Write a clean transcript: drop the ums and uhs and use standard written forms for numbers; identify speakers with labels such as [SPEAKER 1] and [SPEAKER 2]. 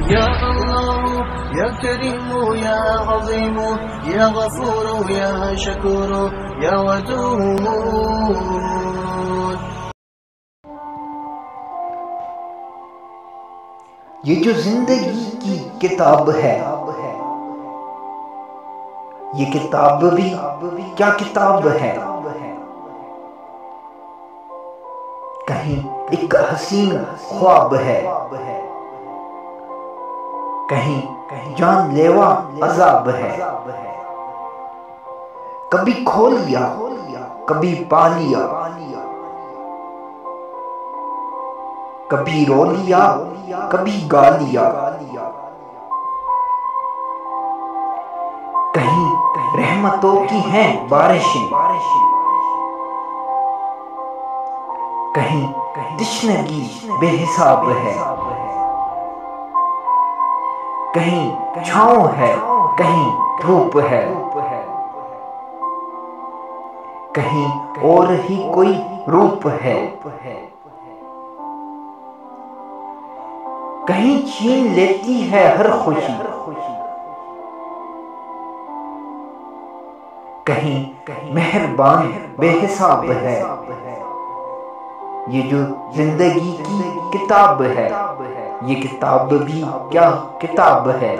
[SPEAKER 1] या अल्लाह या करीम या अज़ीम या गफूर या शकूर या वदूद।
[SPEAKER 2] ये जो जिंदगी की किताब है, ये किताब भी क्या किताब है। कहीं एक हसीन ख्वाब है, कहीं जानलेवा अजाब है। कभी खो लिया कभी पा लिया, कभी रो लिया कभी गा लिया। कहीं रहमतों की हैं बारिशें, कहीं तिश्नगी बेहिसाब है। कहीं छाँव है कहीं धूप है, कहीं और ही कोई रूप है। कहीं छीन लेती है हर खुशी, कहीं मेहरबान बेहिसाब है। ये जो जिंदगी की किताब है, ये किताब भी क्या किताब है।